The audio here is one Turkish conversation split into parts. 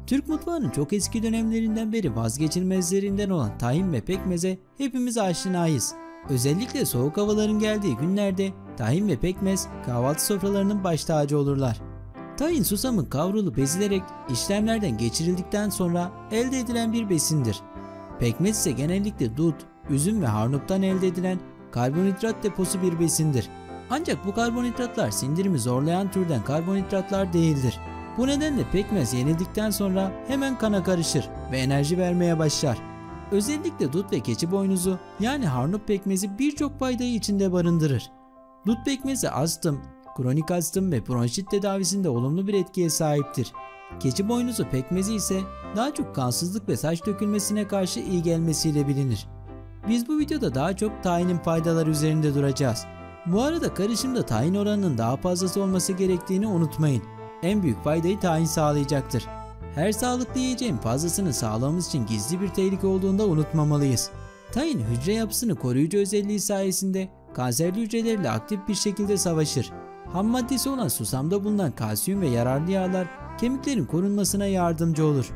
Türk mutfağının çok eski dönemlerinden beri vazgeçilmezlerinden olan tahin ve pekmeze hepimiz aşinayız. Özellikle soğuk havaların geldiği günlerde tahin ve pekmez kahvaltı sofralarının baş tacı olurlar. Tahin susamın kavrulup ezilerek işlemlerden geçirildikten sonra elde edilen bir besindir. Pekmez ise genellikle dut, üzüm ve harnuptan elde edilen karbonhidrat deposu bir besindir. Ancak bu karbonhidratlar sindirimi zorlayan türden karbonhidratlar değildir. Bu nedenle pekmez yenildikten sonra hemen kana karışır ve enerji vermeye başlar. Özellikle dut ve keçi boynuzu yani harnup pekmezi birçok faydayı içinde barındırır. Dut pekmezi astım, kronik astım ve bronşit tedavisinde olumlu bir etkiye sahiptir. Keçi boynuzu pekmezi ise daha çok kansızlık ve saç dökülmesine karşı iyi gelmesiyle bilinir. Biz bu videoda daha çok tahinin faydaları üzerinde duracağız. Bu arada karışımda tahin oranının daha fazlası olması gerektiğini unutmayın. En büyük faydayı tahin sağlayacaktır. Her sağlıklı yiyeceğin fazlasını sağlamamız için gizli bir tehlike olduğunu da unutmamalıyız. Tahin hücre yapısını koruyucu özelliği sayesinde kanserli hücrelerle aktif bir şekilde savaşır. Ham maddesi olan susamda bulunan kalsiyum ve yararlı yağlar kemiklerin korunmasına yardımcı olur.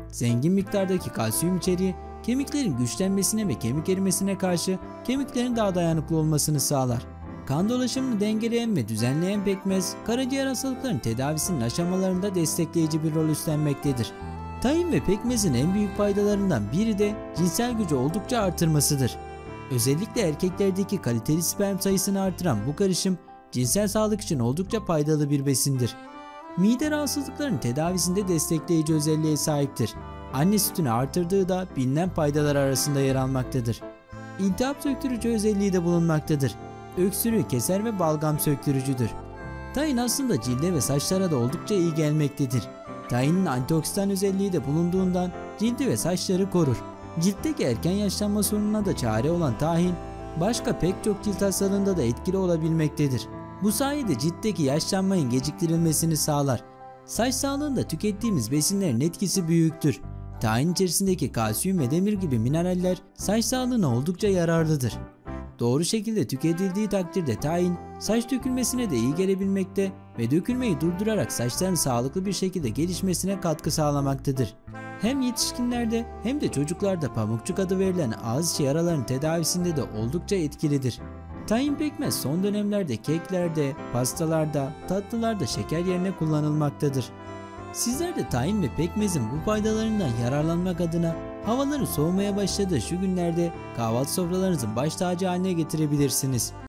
Zengin miktardaki kalsiyum içeriği kemiklerin güçlenmesine ve kemik erimesine karşı kemiklerin daha dayanıklı olmasını sağlar. Kan dolaşımını dengeleyen ve düzenleyen pekmez, karaciğer hastalıklarının tedavisinin aşamalarında destekleyici bir rol üstlenmektedir. Tahin ve pekmezin en büyük faydalarından biri de cinsel gücü oldukça artırmasıdır. Özellikle erkeklerdeki kaliteli sperm sayısını artıran bu karışım, cinsel sağlık için oldukça faydalı bir besindir. Mide rahatsızlıklarının tedavisinde destekleyici özelliğe sahiptir. Anne sütünü artırdığı da bilinen faydalar arasında yer almaktadır. İltihap söktürücü özelliği de bulunmaktadır. Öksürüğü keser ve balgam söktürücüdür. Tahin aslında cilde ve saçlara da oldukça iyi gelmektedir. Tahinin antioksidan özelliği de bulunduğundan cildi ve saçları korur. Ciltteki erken yaşlanma sorununa da çare olan tahin, başka pek çok cilt hastalığında da etkili olabilmektedir. Bu sayede ciltteki yaşlanmanın geciktirilmesini sağlar. Saç sağlığında tükettiğimiz besinlerin etkisi büyüktür. Tahin içerisindeki kalsiyum ve demir gibi mineraller saç sağlığına oldukça yararlıdır. Doğru şekilde tüketildiği takdirde tahin, saç dökülmesine de iyi gelebilmekte ve dökülmeyi durdurarak saçların sağlıklı bir şekilde gelişmesine katkı sağlamaktadır. Hem yetişkinlerde hem de çocuklarda pamukçuk adı verilen ağız içi yaraların tedavisinde de oldukça etkilidir. Tahin pekmez son dönemlerde keklerde, pastalarda, tatlılarda şeker yerine kullanılmaktadır. Sizler de tahin ve pekmezin bu faydalarından yararlanmak adına havaların soğumaya başladığı şu günlerde kahvaltı sofralarınızın baş tacı haline getirebilirsiniz.